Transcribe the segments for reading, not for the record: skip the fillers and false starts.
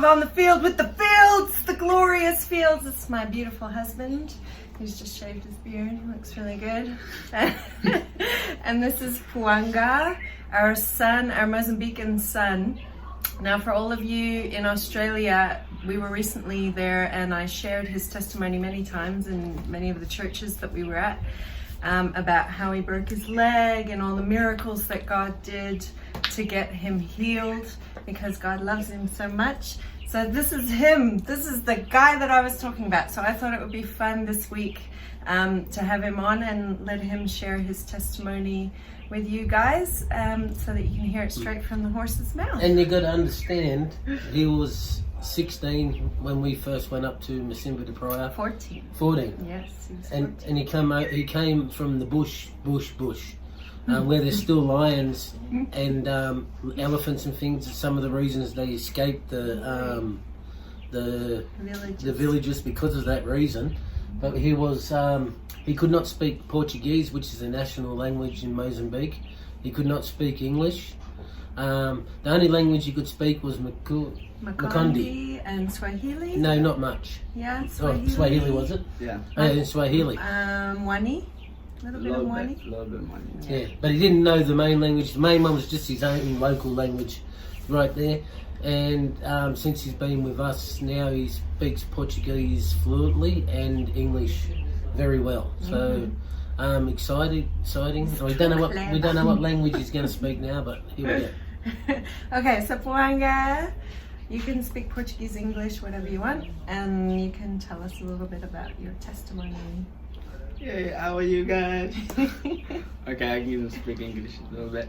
on the field with the fields, the glorious fields. It's my beautiful husband. He's just shaved his beard. He looks really good. And this is Puanga, our son, our Mozambican son. Now, for all of you in Australia, we were recently there and I shared his testimony many times in many of the churches that we were at about how he broke his leg and all the miracles that God did to get him healed because God loves him so much. So this is him. This is the guy that I was talking about. So I thought it would be fun this week to have him on and let him share his testimony with you guys so that you can hear it straight from the horse's mouth. And you got to understand, he was 16 when we first went up to Masimba de Praia. 14. Yes, he was 14. And he came from the bush, where there's still lions and elephants and things. Some of the reasons they escaped the villages because of that reason. But he was he could not speak Portuguese, which is the national language in Mozambique. He could not speak English. The only language he could speak was Makondi and Swahili. No, not much. Yeah, Swahili. Oh, Swahili was it? Yeah. Swahili. Wani. A little bit of Wani. Yeah, but he didn't know the main language. The main one was just his own local language right there. And since he's been with us now, he speaks Portuguese fluently and English very well. So exciting. We don't know what language he's going to speak now, but here we go. Okay, so Puanga, you can speak Portuguese, English, whatever you want, and you can tell us a little bit about your testimony. Hey, how are you guys? Okay, I can speak English a little bit.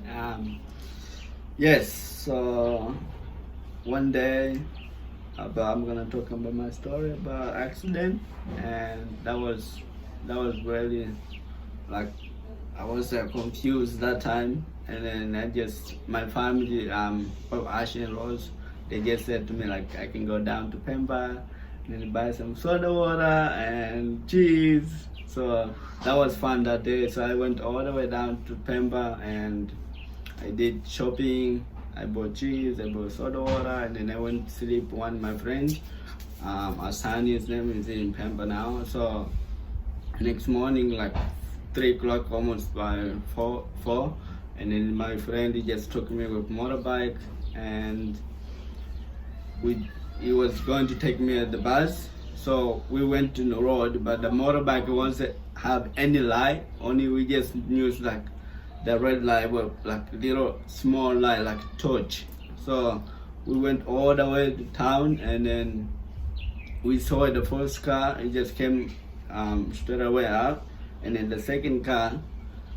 Yes, so one day I'm gonna talk about my story about accident, and that was really like I was confused that time, and then my family of Ash and Rose, they just said to me like I can go down to Pemba and then buy some soda water and cheese. So that was fun that day. So I went all the way down to Pemba and I did shopping. I bought cheese, I bought soda water, and then I went to sleep with one of my friends. Asani's name is in Pemba now. So next morning, like 3 o'clock, almost by 4, and then my friend, he just took me with motorbike, and he was going to take me at the bus. So we went to the road, but the motorbike wasn't have any light. Only we just used like the red light, was like little small light, like torch. So we went all the way to town, and then we saw the first car. It just came straight away up, and then the second car,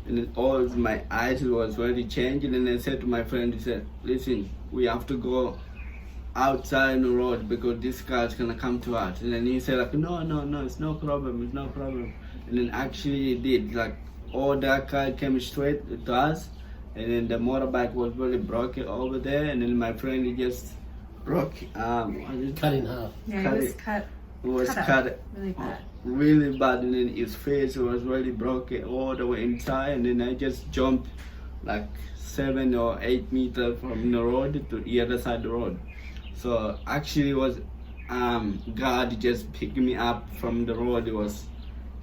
and then all my eyes was already changing. And I said to my friend, he said, "Listen, we have to go outside the road because this car is gonna come to us." And then he said like, no, it's no problem. And then actually it did, like all that car came straight to us, and then the motorbike was really broken over there, and then my friend, he just broke cut in half. Yeah, it was cut really bad, and then his face was really broken all the way inside, and then I just jumped like 7 or 8 meters from the road to the other side of the road. So actually it was God just picked me up from the road. It was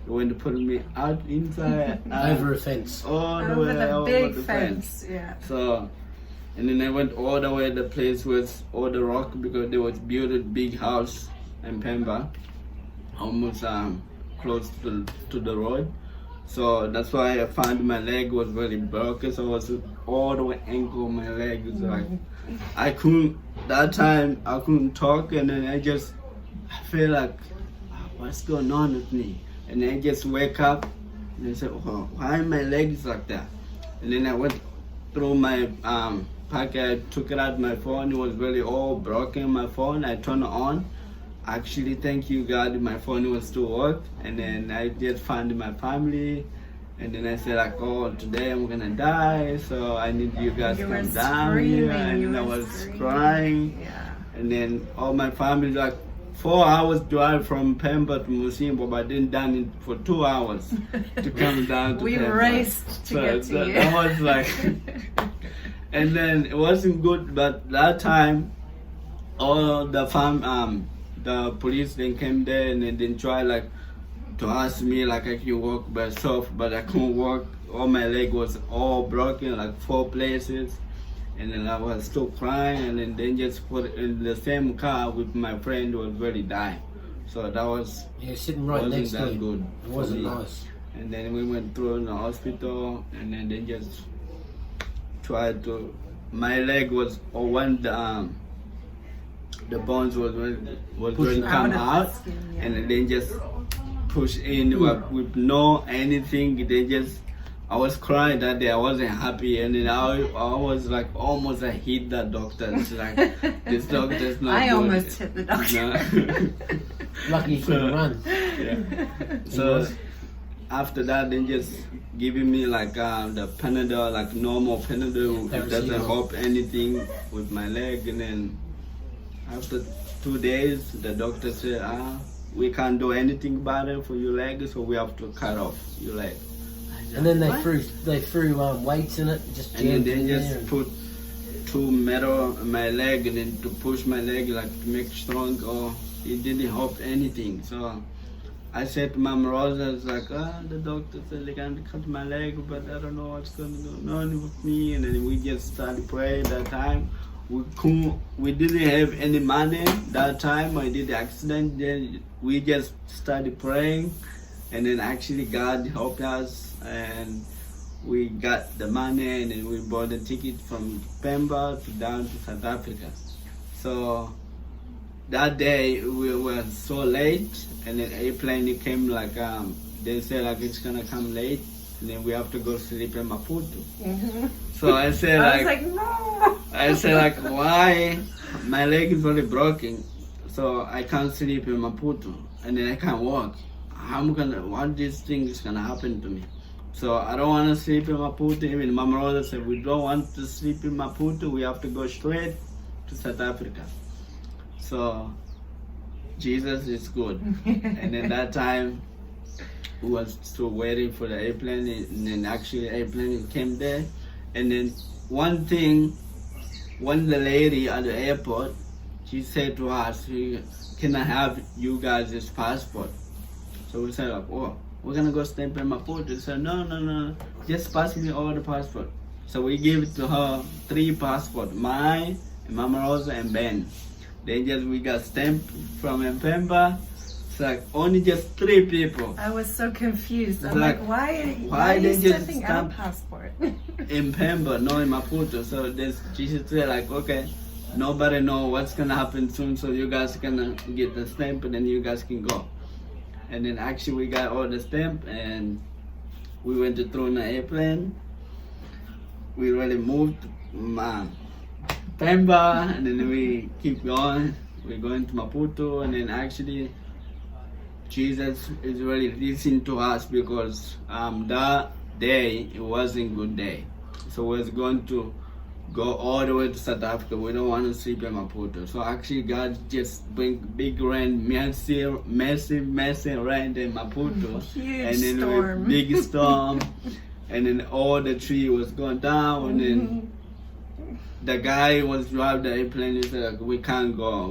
when to put me out inside over a fence. All the way over big the fence. Yeah. So and then I went all the way, the place was all the rock because there was built a big house in Pemba, almost close to the road. So that's why I found my leg was really broken. So I was all the way ankle, my leg was like I couldn't talk, and then I just feel like what's going on with me, and I just wake up and I said, oh, why my legs like that? And then I went through my pocket, I took it out my phone. It was really all broken, my phone. I turned it on. Actually, thank you God, my phone was still work, and then I just found my family. And then I said like, oh, today I'm gonna die, so I need you guys to come down here. And then I was crying. Yeah. And then all my family, like 4 hours drive from Pemba to Musimbo, but I didn't done it for 2 hours to come down to we Pemba. Raced to get to you. That was like, and then it wasn't good, but that time all the police then came there and then try like to ask me like I can walk by myself, but I couldn't walk. All my leg was all broken, like 4 places, and then I was still crying, and then they just put in the same car with my friend who was already dying. So that was sitting right next to that you. good. It wasn't for me. nice. And then we went through in the hospital, and then they just tried to. My leg was when the bones was going to come out, and then they just push in with no anything. They just. I was crying that day. I wasn't happy, and then I was like almost I hit that doctor. It's like this doctor's not. I good. almost hit the doctor. No. Lucky you couldn't run. Yeah. So after that, they just giving me like the Panadol, like normal Panadol. It doesn't help anything with my leg, and then after 2 days, the doctor said, we can't do anything about it for your leg, so we have to cut off your leg. And then they threw weights in it, just and then jammed they in just there. put 2 metal on my leg, and then to push my leg like to make strong. Or it didn't help anything. So I said to Mama Rosa, it's like, the doctor said they're going to cut my leg, but I don't know what's going to go on with me. And then we just started praying that time. We didn't have any money that time. I did the accident. Then we just started praying, and then actually God helped us, and we got the money, and then we bought the ticket from Pemba to down to South Africa. So that day we were so late, and then airplane it came like they said like it's gonna come late, and then we have to go sleep in Maputo. Mm-hmm. So I said I was like, no. I said like, why? My leg is already broken, so I can't sleep in Maputo, and then I can't walk. What this thing is gonna happen to me? So I don't want to sleep in Maputo. Even Mama Rosa said, we don't want to sleep in Maputo. We have to go straight to South Africa. So Jesus is good. And then that time, we was still waiting for the airplane, and then actually the airplane came there. And then one thing, when the lady at the airport, she said to us, can I have you guys' passport? So we said like, oh, we're gonna go stamp in Maputo. She said, no, just pass me all the passport. So we gave it to her 3 passports, mine, and Mama Rosa, and Ben. We got stamped from Mpemba. It's like only just 3 people. I was so confused. I'm like, like, why are you they just stamping our passport? In Pemba, no in Maputo. So Jesus said like, okay, nobody know what's gonna happen soon, so you guys gonna get the stamp, and then you guys can go. And then actually we got all the stamp, and we went to throw in the airplane. We really moved Pemba, and then we keep going. We're going to Maputo, and then actually Jesus is really listening to us, because that day it wasn't a good day. So we was going to go all the way to South Africa. We don't want to sleep in Maputo. So actually God just bring big rain, massive rain in Maputo. Huge and then storm. Big storm. And then all the tree was going down, and then the guy was driving the airplane. He said, like, we can't go.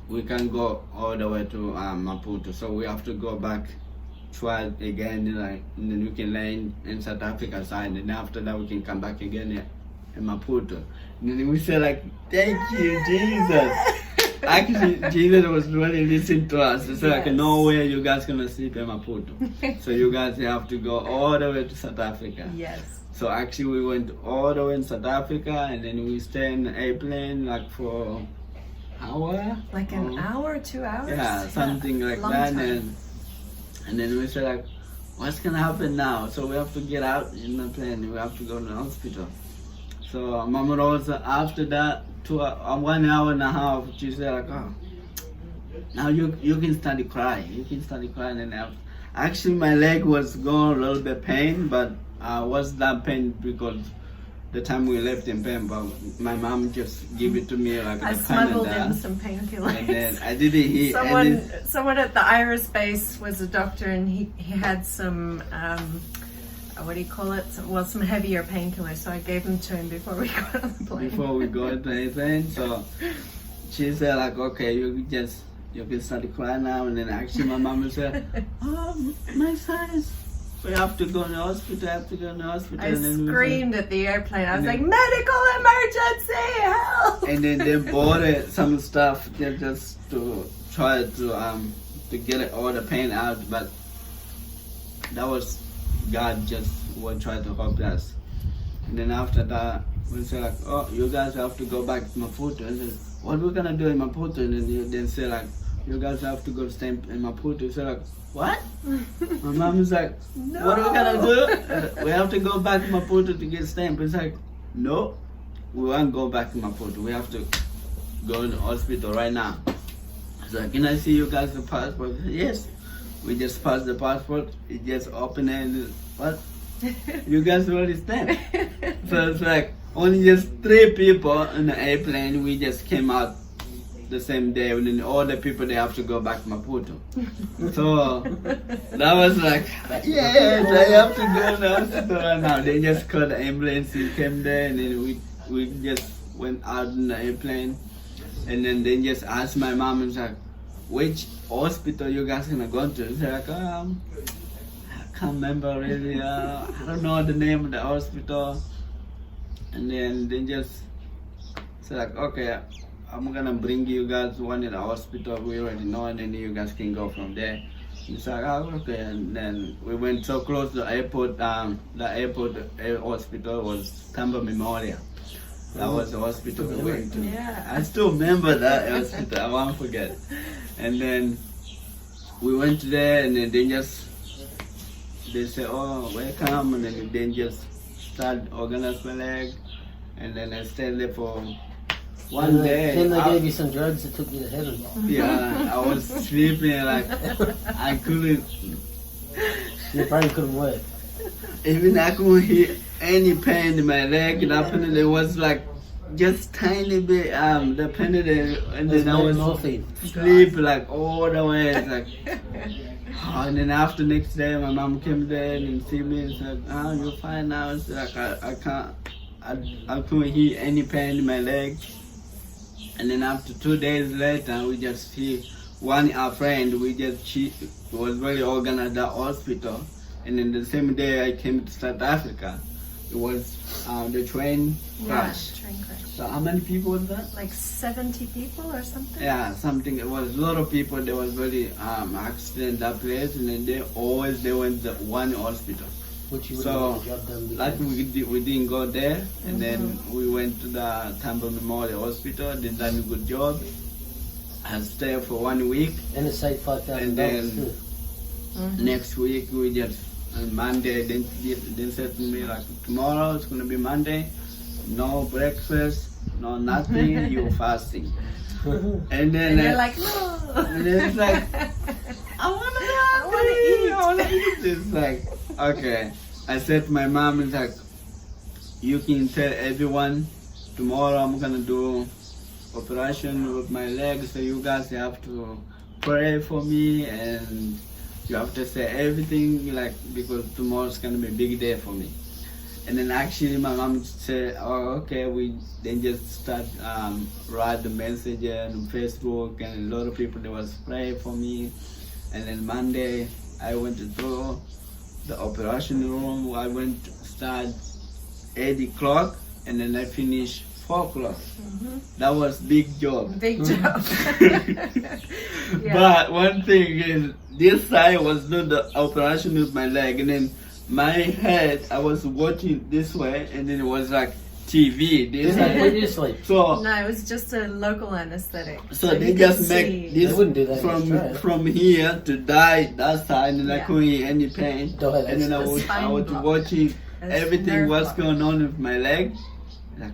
We can't go all the way to Maputo. So we have to go back, try it again, like, and then we can land in South Africa side. And after that we can come back again in Maputo. And then we said like, thank you, Jesus. Actually, Jesus was really listening to us. He said like, no way you guys gonna sleep in Maputo. So you guys have to go all the way to South Africa. Yes. So actually we went all the way in South Africa, and then we stayed in the airplane like for an hour. Like an hour, 2 hours? Yeah, something like Long that. time. And then we said like, what's gonna happen now? So we have to get out in the plane. We have to go to the hospital. So Mama Rosa, after that, 1 hour and a half, she said like, oh, now you can start to cry. You can start to cry. And then actually my leg was going a little bit pain, but was that pain because the time we left in Pemba, my mom just gave it to me like I the smuggled Canada. in some painkillers. And then I didn't hear Someone at the Iris base was a doctor, and he had some what do you call it? Some heavier painkillers. So I gave them to him before we got on the plane. before we go to the plane. So she said like, okay, you can start crying now. And then actually my mom said, oh, my son, we have to go in the hospital. I And then screamed at the airplane. I was like, then- medical emergency, help! And then they bought some stuff just to try to get all the pain out, but that was God just was trying to help us. And then after that, we said like, oh, you guys have to go back to Maputo. And then, what we gonna do in Maputo? And then they say like, you guys have to go stamp in Maputo. We said like, what? My mom is like, No. what are we gonna do? We have to go back to Maputo to get stamped. It's like, no, we won't go back to Maputo. We have to go in the hospital right now. It's like, can I see you guys the passport? Yes. We just passed the passport. It just opened and what? You guys already stamped. So it's like only just 3 people in the airplane. We just came out the same day, and then all the people they have to go back to Maputo. So that was like, yes, I have to go to the hospital right now. They just called the ambulance. We came there, and then we just went out in the airplane, and then they just asked my mom, and like, which hospital you guys gonna go to? She's like, I can't remember really. I don't know the name of the hospital. And then they just said like, okay, I'm gonna bring you guys one in the hospital. We already know, and then you guys can go from there. It's like, oh, okay. And then we went so close to the airport. The hospital was Tambo Memorial. That was the hospital we went to. Yeah. I still remember that hospital. I won't forget. And then we went there, and then they said, oh, welcome. And then they just started organizing my leg. And then I stayed there for one day. Then they gave you some drugs that took you to heaven. Yeah, I was sleeping like I couldn't. Your brain couldn't work. Even I couldn't hear any pain in my leg. And there was like just tiny bit the pain there, and There's then I no was morphine. sleep like all the way. It's like, and then after next day, my mom came there and see me and said, "Oh, you're fine now." It's like I can't, I couldn't hear any pain in my leg. And then after 2 days later, we just see our friend. She was very organized at the hospital. And then the same day I came to South Africa, it was the train crash. Yeah, train crash. So how many people was that? Like 70 people or something? Yeah, something. It was a lot of people. There was very accident that place, and then they went to one hospital. Which you would So, have got the job done. Like we didn't go there, and then we went to the Tambo Memorial Hospital. They done a good job. I stayed for 1 week, And it saved $5,000 and then too. next week we just on Monday. Then said to me like, tomorrow it's gonna be Monday. No breakfast, no nothing. You're fasting. And then And you're like, no. and then it's like, I wanna eat. It's like, okay. I said to my mom, it's like, you can tell everyone tomorrow I'm gonna do operation with my legs, so you guys have to pray for me, and you have to say everything, like, because tomorrow's gonna be a big day for me. And then actually my mom said, oh, okay, we then just start write the message on Facebook, and a lot of people, they was praying for me. And then Monday I went to do the operation room. I went to start 8 o'clock, and then I finished 4 o'clock. That was big job. Big job. Yeah. But one thing is, this side was doing the operation with my leg, and then my head, I was watching this way, and then it was like TV. This Didn't they put side. you to sleep? So No, it was just a local anesthetic. So they you just could make see- this They wouldn't do that in Australia. from here to die that side, and I Yeah. couldn't hear any pain. Don't have And then I the was spine block. watching It's everything nerve what's block. going on with my leg. Like,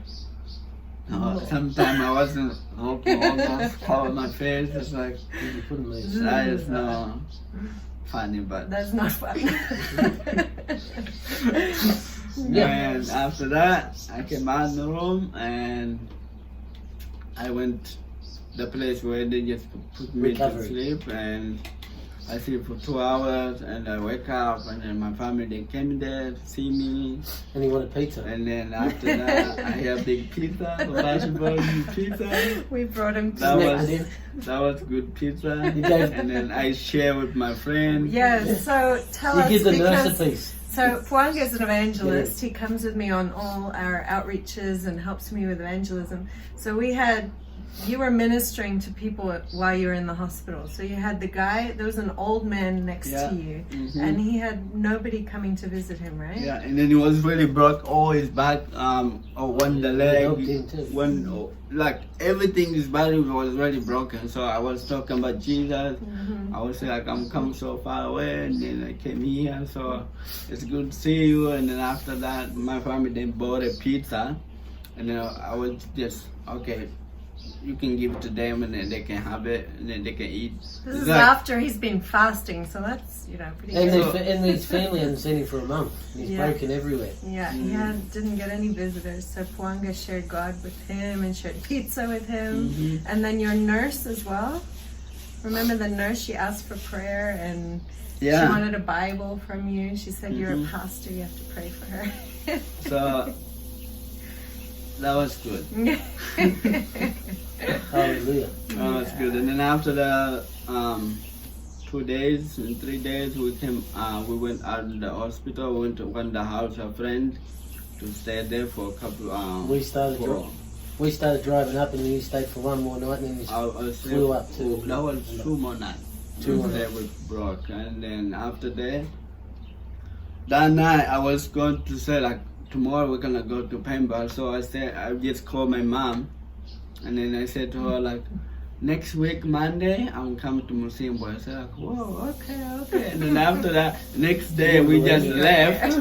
sometimes I wasn't almost cover my face. It's like You couldn't move. that is no funny, but That's not fun. and after that I came out of the room and I went the place where they just put me Recovery. to sleep, and I sleep for 2 hours and I wake up and then my family they came there to see me. And he wanted pizza. And then after that I have big pizza, basketball pizza. We brought him to That was good pizza. You gave- And then I share with my friends. Yes, so tell You us give them because recipes. so Puanga is an evangelist. He comes with me on all our outreaches and helps me with evangelism. So you were ministering to people while you were in the hospital. So you had the guy, there was an old man next Yeah. to you, Mhm. and he had nobody coming to visit him, right? Yeah, and then he was really broke all his back, one the helped leg, him too. one like everything his body was really broken. So I was talking about Jesus. Mhm. I was like, I'm come so far away, and then I came here. So it's good to see you. And then after that, my family then bought a pizza, and then I was just okay. You can give it to them, and then they can have it, and then they can eat. This It's is like- after he's been fasting, so that's, pretty And, good. and his family hadn't seen him for a month. He's Yeah. broken everywhere. Yeah, he didn't get any visitors, so Puanga shared God with him and shared pizza with him. Mhm. And then your nurse as well. Remember the nurse, she asked for prayer and she Yeah. wanted a Bible from you. She said, you're a Mhm. pastor, you have to pray for her. So that was good. Hallelujah. That was good. And then after the 2 days and 3 days, we went out of the hospital. We went to the house of a friend to stay there for a couple. We started driving up, and then he stayed for one more night, and then he flew up to. That was 2 more nights. Two more There we broke, and then after that night I was going to say like tomorrow we're gonna go to Pemba. So I just called my mom, and then I said to her like, next week Monday I'm coming to Musimbo. I said like, whoa, okay. And then after that, next day we just left.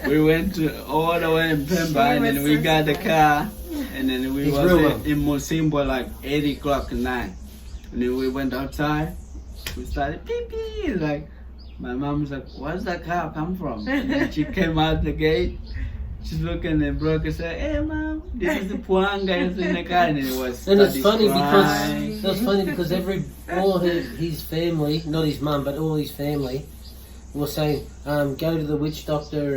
We went all the way in Pemba, and then we got the car, and then we He's was real one. in Musimbo like 8 o'clock at night. And then we went outside. We started pee pee. Like my mom's like, "Where's that car come from?" And then she came out the gate. She's looking and broke and said, "Hey mom, this is the Puanga is in the car." And it was. And it's funny crying. because all his family, not his mum, but all his family, were saying, go to the witch doctor,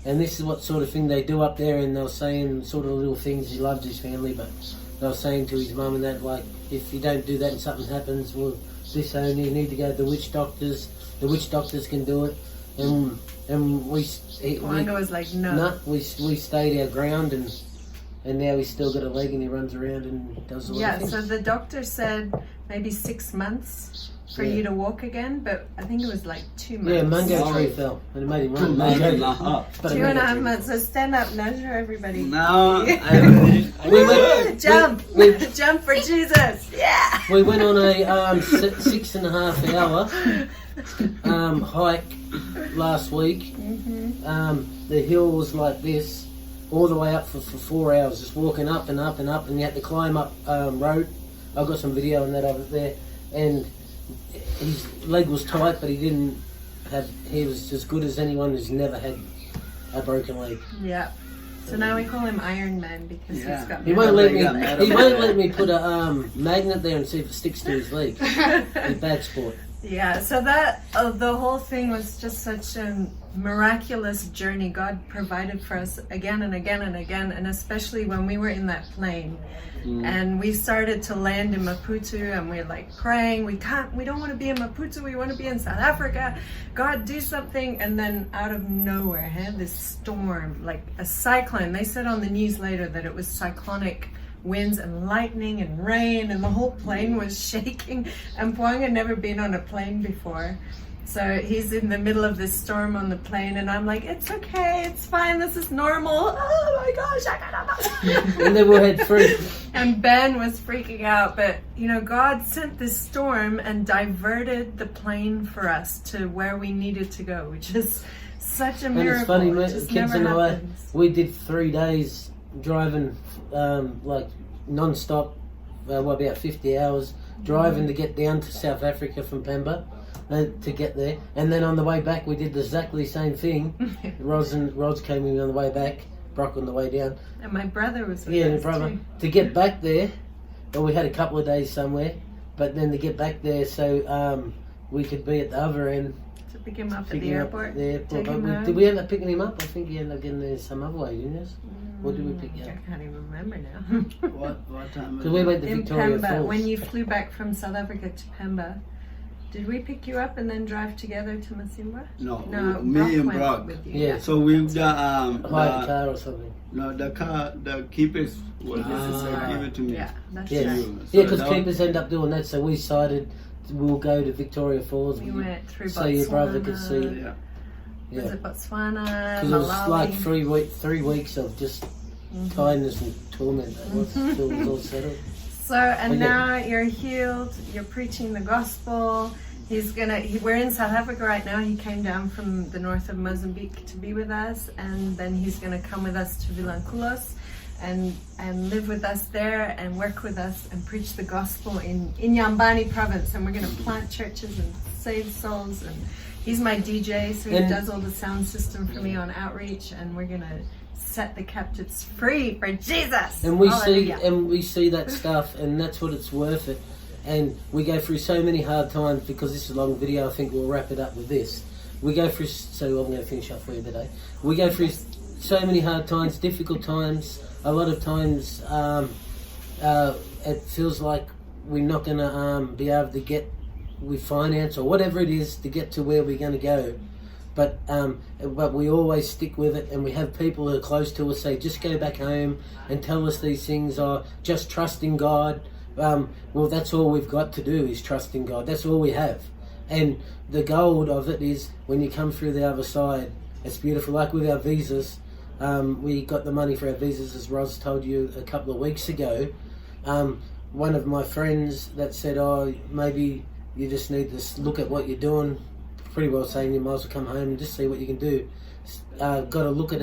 and this is what sort of thing they do up there, and they were saying sort of little things. He loves his family, but they were saying to his mum and that, like, if you don't do that and something happens, well, disown you need to go to the witch doctors. The witch doctors can do it, and Puanga was like, no. we stayed our ground, and now he's still got a leg and he runs around and does all Yeah, the so things. the doctor said maybe 6 months for you to walk again, but I think it was like 2 months. Yeah, mango Oh. tree fell and it made him 2 run. months and a Mango- half. but a 2.5 mango tree. months. So stand up now, show everybody. Now We went- Jump! we- Jump for Jesus! Yeah! We went on a 6.5 hour hike last week. The hill was like this, all the way up for 4 hours, just walking up and up and up, and you had to climb up road. I've got some video on that of it there, and his leg was tight, but he was as good as anyone who's never had a broken leg. Yeah. So now we call him Iron Man because Yeah. he's got He won't let me. got mad He about won't that. let me put a magnet there and see if it sticks to his leg. He's bad sport. Yeah, so that the whole thing was just such a miraculous journey. God provided for us again and again and again, and especially when we were in that plane and we started to land in Maputo, and we're like praying, we don't want to be in Maputo, we want to be in South Africa. God, do something. And then out of nowhere, this storm, like a cyclone. They said on the news later that it was cyclonic winds and lightning and rain, and the whole plane was shaking, and Puang had never been on a plane before, so he's in the middle of this storm on the plane, and I'm like, it's okay, it's fine, this is normal. Oh my gosh, I gotta And then we had three. And Ben was freaking out, but God sent this storm and diverted the plane for us to where we needed to go, which is such a And miracle. it's funny, It man, just kids never and I, happens. we did 3 days driving, like non-stop, about 50 hours, driving to get down to South Africa from Pemba, to get there. And then on the way back, we did exactly the same thing. Roz came in on the way back, Brock on the way down. And my brother was with Yeah, us and brother. too. To get back there, well, we had a couple of days somewhere, but then to get back there, so we could be at the other end. To pick him up at the Picking up airport. at the airport. Take But him home. did we end up picking him up? I think he ended up getting there some other way, didn't you? Or did we pick you up? I can't even remember now. What time? Because we went to In Victoria Pemba, Falls. when you flew back from South Africa to Pemba, did we pick you up and then drive together to Masimba? No, No, me and went Brock. with you. Yeah. So we've got Hired a car or something. no, the car, the keepers will Keepers is give it to me. Yeah, that's Yeah, right. So yeah, because that- keepers end up doing that. So we decided we'll go to Victoria Falls. We went through so Botswana. your brother could see. Yeah. Was Yeah, it Botswana, because it was Malawi? like 3 weeks of just kindness and torment. That was till it was all settled. So, and Okay. now you're healed, you're preaching the gospel. We're in South Africa right now. He came down from the north of Mozambique to be with us, and then he's gonna come with us to Vilanculos and live with us there and work with us and preach the gospel in Nyambani province. And we're gonna plant churches and save souls. And he's my DJ, so he And- does all the sound system for me on outreach, and we're gonna set the captives free for Jesus. And we Hallelujah. see that stuff, and that's what it's worth it. And we go through so many hard times because this is a long video. I think we'll wrap it up with this. We go through, so I'm going to finish up for you today. We go through so many hard times, difficult times. A lot of times, it feels like we're not going to be able to get with finance or whatever it is to get to where we're going to go. But we always stick with it, and we have people who are close to us say, just go back home and tell us these things, or just trust in God. Well, that's all we've got to do is trust in God. That's all we have. And the gold of it is when you come through the other side, it's beautiful. Like with our visas, we got the money for our visas, as Roz told you a couple of weeks ago. One of my friends that said, oh, maybe you just need to look at what you're doing, pretty well saying you might as well come home and just see what you can do. Got to look at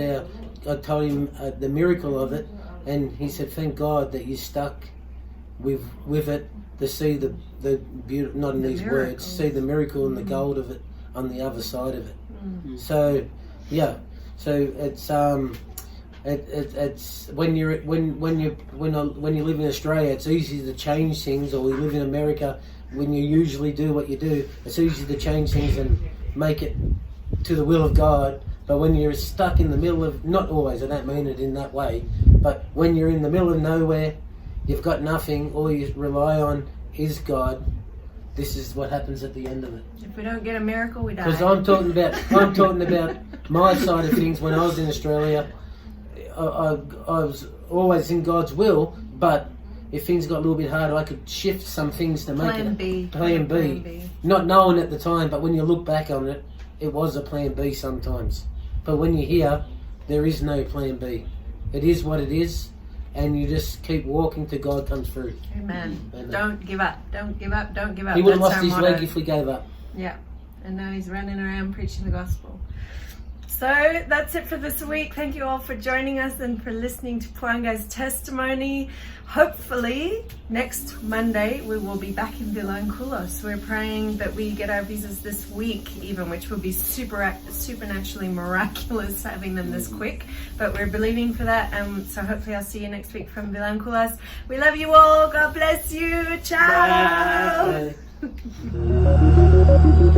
I told him the miracle of it, and he said, thank God that you stuck with it to see the beauty, not in The these miracle. words, see the miracle and the gold of it on the other side of it. So yeah, so it's it's when you live in Australia, it's easy to change things, or we live in America. When you usually do what you do, it's easy to change things and make it to the will of God. But when you're stuck in the middle of, not always, I don't mean it in that way, but when you're in the middle of nowhere, you've got nothing, all you rely on is God, this is what happens at the end of it. If we don't get a miracle, we die. Because I'm talking about my side of things. When I was in Australia, I was always in God's will, but if things got a little bit harder, I could shift some things to make Plan B. Plan B. Not knowing at the time, but when you look back on it, it was a plan B sometimes. But when you're here, there is no plan B. It is what it is, and you just keep walking till God comes through. Amen. Amen. Don't give up. Don't give up. Don't give up. He would have That's lost our his motto. leg if we gave up. Yeah. And now he's running around preaching the gospel. So that's it for this week. Thank you all for joining us and for listening to Puanga's testimony. Hopefully next Monday we will be back in Vilanculos. We're praying that we get our visas this week even, which will be supernaturally miraculous having them this quick. But we're believing for that. So hopefully I'll see you next week from Vilanculos. We love you all. God bless you. Ciao. Bye.